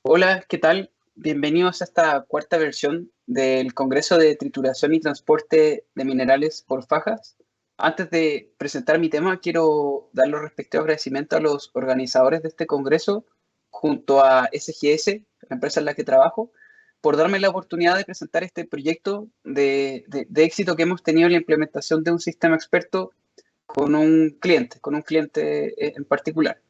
Hola, ¿qué tal? Bienvenidos a esta cuarta versión del Congreso de Trituración y Transporte de Minerales por Fajas. Antes de presentar mi tema, quiero dar los respectivos agradecimientos a los organizadores de este congreso, junto a SGS, la empresa en la que trabajo, por darme la oportunidad de presentar este proyecto de éxito que hemos tenido en la implementación de un sistema experto con un cliente en particular.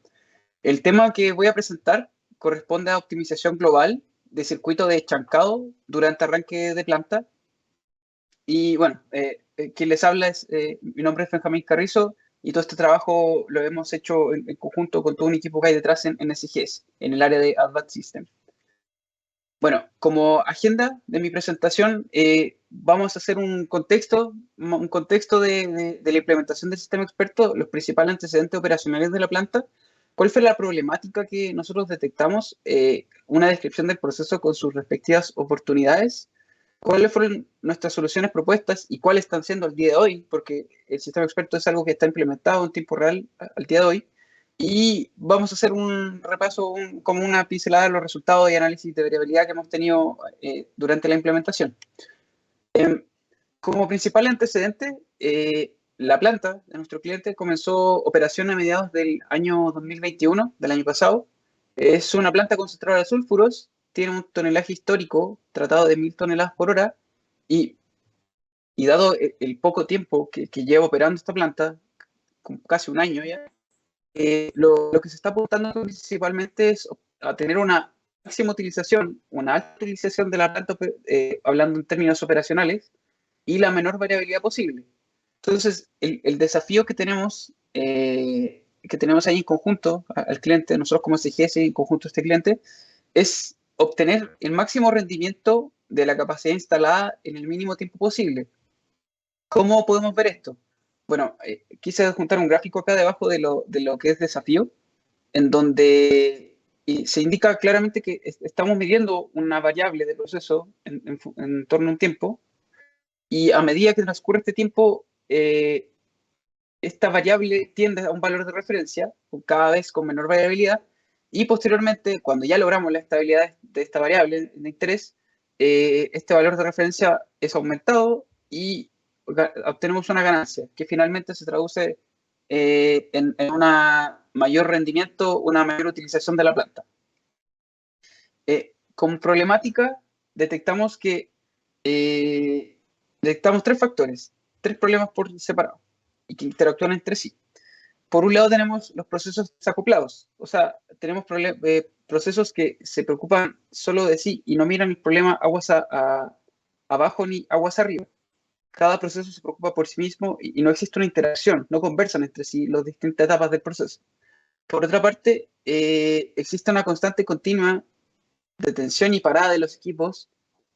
El tema que voy a presentar corresponde a optimización global de circuito de chancado durante arranque de planta. Y bueno, quien les habla mi nombre es Benjamín Carrizo y todo este trabajo lo hemos hecho en conjunto con todo un equipo que hay detrás en SGS, en el área de Advanced Systems. Bueno, como agenda de mi presentación, vamos a hacer un contexto de la implementación del sistema experto, los principales antecedentes operacionales de la planta, cuál fue la problemática que nosotros detectamos, una descripción del proceso con sus respectivas oportunidades, cuáles fueron nuestras soluciones propuestas y cuáles están siendo al día de hoy, porque el sistema experto es algo que está implementado en tiempo real al día de hoy. Y vamos a hacer un repaso, como una pincelada de los resultados y análisis de variabilidad que hemos tenido durante la implementación. Como principal antecedente, la planta de nuestro cliente comenzó operación a mediados del año 2021, del año pasado. Es una planta concentradora de sulfuros, tiene un tonelaje histórico tratado de 1.000 toneladas por hora y, y dado el poco tiempo que lleva operando esta planta, casi un año ya, lo que se está apuntando principalmente es a tener una máxima utilización, una alta utilización de la planta, hablando en términos operacionales, y la menor variabilidad posible. Entonces, el desafío que tenemos ahí en conjunto al cliente, nosotros como SGS y en conjunto a este cliente, es obtener el máximo rendimiento de la capacidad instalada en el mínimo tiempo posible. ¿Cómo podemos ver esto? Bueno, quise juntar un gráfico acá debajo de lo que es desafío, en donde se indica claramente que estamos midiendo una variable de proceso en torno a un tiempo, y a medida que transcurre este tiempo, esta variable tiende a un valor de referencia, cada vez con menor variabilidad, y posteriormente, cuando ya logramos la estabilidad de esta variable de interés, este valor de referencia es aumentado y obtenemos una ganancia, que finalmente se traduce en un mayor rendimiento, una mayor utilización de la planta. Como problemática, detectamos que detectamos tres factores, tres problemas por separado y que interactúan entre sí. Por un lado tenemos los procesos desacoplados, o sea, tenemos procesos que se preocupan solo de sí y no miran el problema aguas abajo ni aguas arriba. Cada proceso se preocupa por sí mismo y no existe una interacción, no conversan entre sí las distintas etapas del proceso. Por otra parte, existe una constante continua detención y parada de los equipos,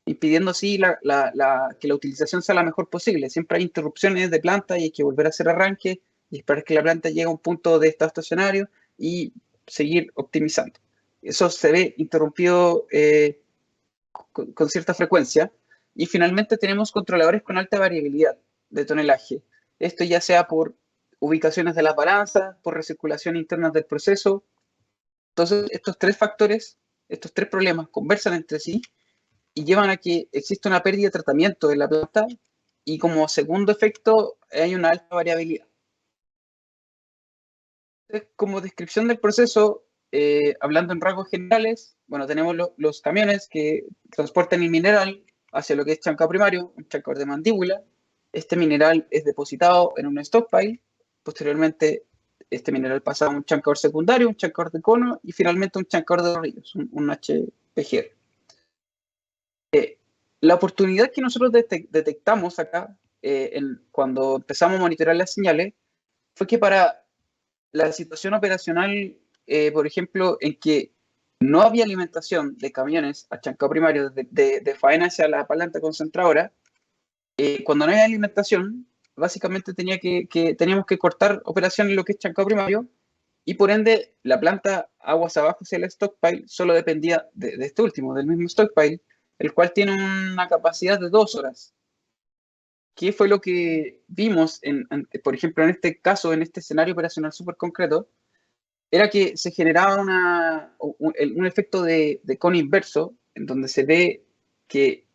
impidiendo así que la utilización sea la mejor posible. Siempre hay interrupciones de planta y hay que volver a hacer arranque y esperar que la planta llegue a un punto de estado estacionario y seguir optimizando. Eso se ve interrumpido con cierta frecuencia. Y finalmente tenemos controladores con alta variabilidad de tonelaje. Esto ya sea por ubicaciones de las balanzas, por recirculación interna del proceso. Entonces, estos tres factores, estos tres problemas conversan entre sí y llevan a que exista una pérdida de tratamiento de la planta y como segundo efecto hay una alta variabilidad. Entonces, como descripción del proceso, hablando en rasgos generales, bueno, tenemos los camiones que transportan el mineral hacia lo que es chancado primario, un chancador de mandíbula. Este mineral es depositado en un stockpile. Posteriormente, este mineral pasa a un chancador secundario, un chancador de cono y finalmente un chancador de ríos, un HPGR. La oportunidad que nosotros detectamos acá, cuando empezamos a monitorear las señales, fue que para la situación operacional, por ejemplo, en que no había alimentación de camiones a chancado primario de faena hacia la planta concentradora, cuando no hay alimentación, básicamente teníamos que cortar operación en lo que es chancado primario y por ende la planta aguas abajo hacia el stockpile solo dependía de este último, del mismo stockpile, el cual tiene una capacidad de 2 horas. ¿Qué fue lo que vimos, por ejemplo, en este caso, en este escenario operacional súper concreto? era que se generaba un efecto de cono inverso, en donde se ve que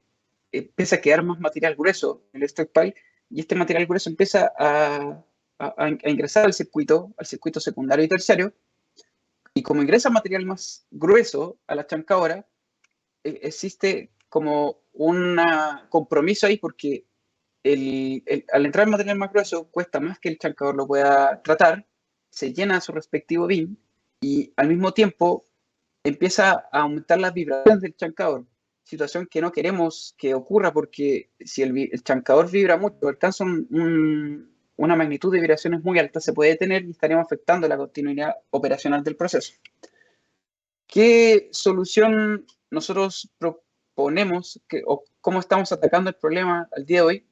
empieza a quedar más material grueso en el stockpile, y este material grueso empieza a ingresar al circuito secundario y terciario, y como ingresa material más grueso a la chancadora, existe como un compromiso ahí, porque al entrar material más grueso cuesta más que el chancador lo pueda tratar, se llena su respectivo bin, y al mismo tiempo empieza a aumentar las vibraciones del chancador, situación que no queremos que ocurra, porque si el chancador vibra mucho, alcanza una magnitud de vibraciones muy alta, se puede detener y estaríamos afectando la continuidad operacional del proceso. ¿Qué solución nosotros proponemos o cómo estamos atacando el problema al día de hoy?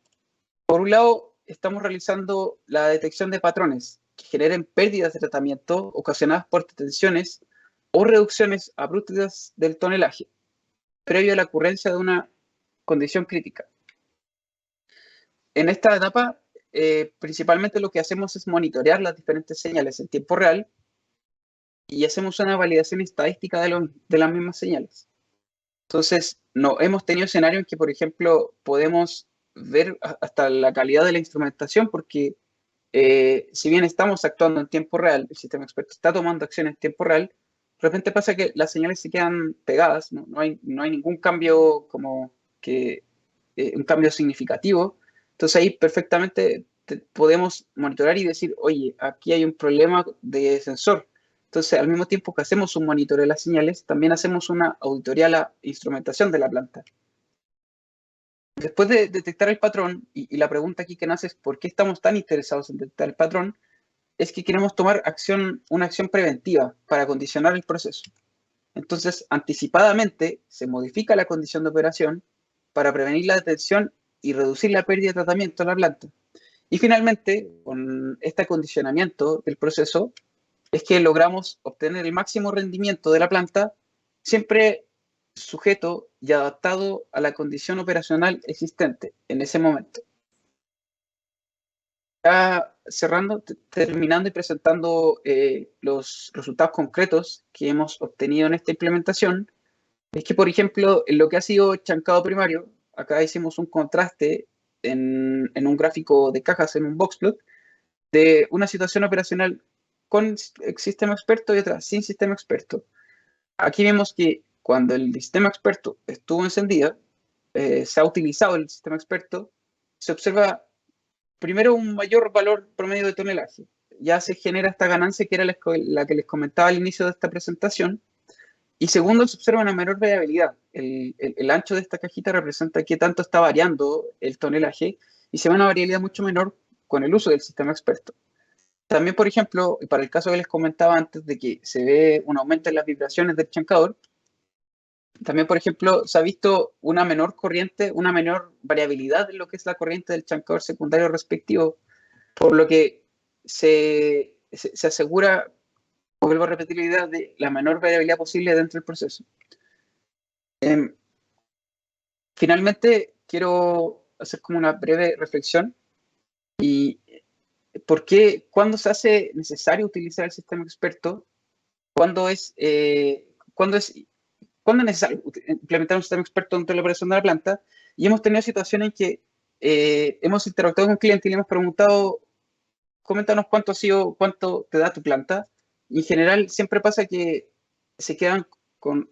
Por un lado, estamos realizando la detección de patrones que generen pérdidas de tratamiento ocasionadas por detenciones o reducciones abruptas del tonelaje, previo a la ocurrencia de una condición crítica. En esta etapa, principalmente lo que hacemos es monitorear las diferentes señales en tiempo real y hacemos una validación estadística de las mismas señales. Entonces, no, hemos tenido escenarios en que, por ejemplo, podemos ver hasta la calidad de la instrumentación, porque si bien estamos actuando en tiempo real, el sistema experto está tomando acción en tiempo real, de repente pasa que las señales se quedan pegadas, no hay ningún cambio como que un cambio significativo. Entonces ahí perfectamente podemos monitorear y decir, oye, aquí hay un problema de sensor. Entonces, al mismo tiempo que hacemos un monitoreo de las señales, también hacemos una auditoría a la instrumentación de la planta. Después de detectar el patrón, y la pregunta aquí que nace es ¿por qué estamos tan interesados en detectar el patrón? Es que queremos tomar una acción preventiva para condicionar el proceso. Entonces, anticipadamente se modifica la condición de operación para prevenir la detención y reducir la pérdida de tratamiento en la planta. Y finalmente, con este acondicionamiento del proceso, es que logramos obtener el máximo rendimiento de la planta, siempre sujeto y adaptado a la condición operacional existente en ese momento. Ya cerrando, terminando y presentando los resultados concretos que hemos obtenido en esta implementación, es que, por ejemplo, en lo que ha sido chancado primario, acá hicimos un contraste en un gráfico de cajas, en un boxplot, de una situación operacional con sistema experto y otra sin sistema experto. Aquí vemos que cuando el sistema experto estuvo encendido, se ha utilizado el sistema experto, se observa primero un mayor valor promedio de tonelaje. Ya se genera esta ganancia que era la que les comentaba al inicio de esta presentación. Y segundo, se observa una menor variabilidad. El ancho de esta cajita representa qué tanto está variando el tonelaje, y se ve una variabilidad mucho menor con el uso del sistema experto. También, por ejemplo, para el caso que les comentaba antes de que se ve un aumento en las vibraciones del chancador, también, por ejemplo, se ha visto una menor corriente, una menor variabilidad en lo que es la corriente del chancador secundario respectivo, por lo que se asegura, vuelvo a repetir la idea, de la menor variabilidad posible dentro del proceso. Finalmente, quiero hacer como una breve reflexión y por qué, cuándo se hace necesario utilizar el sistema experto, cuándo es necesario implementar un sistema experto dentro de la operación de la planta. Y hemos tenido situaciones en que hemos interactuado con un cliente y le hemos preguntado, coméntanos cuánto te da tu planta. Y en general siempre pasa que se quedan con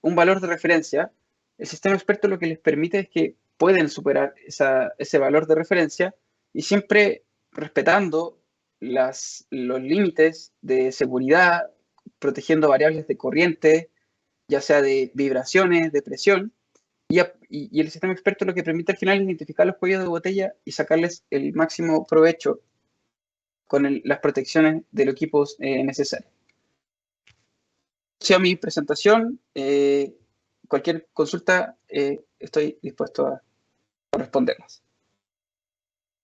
un valor de referencia. El sistema experto lo que les permite es que pueden superar ese valor de referencia, y siempre respetando los límites de seguridad, protegiendo variables de corriente, ya sea de vibraciones, de presión, y el sistema experto lo que permite al final es identificar los cuellos de botella y sacarles el máximo provecho con las protecciones de los equipos necesarios. Esa ha sido mi presentación. Cualquier consulta, estoy dispuesto a responderlas.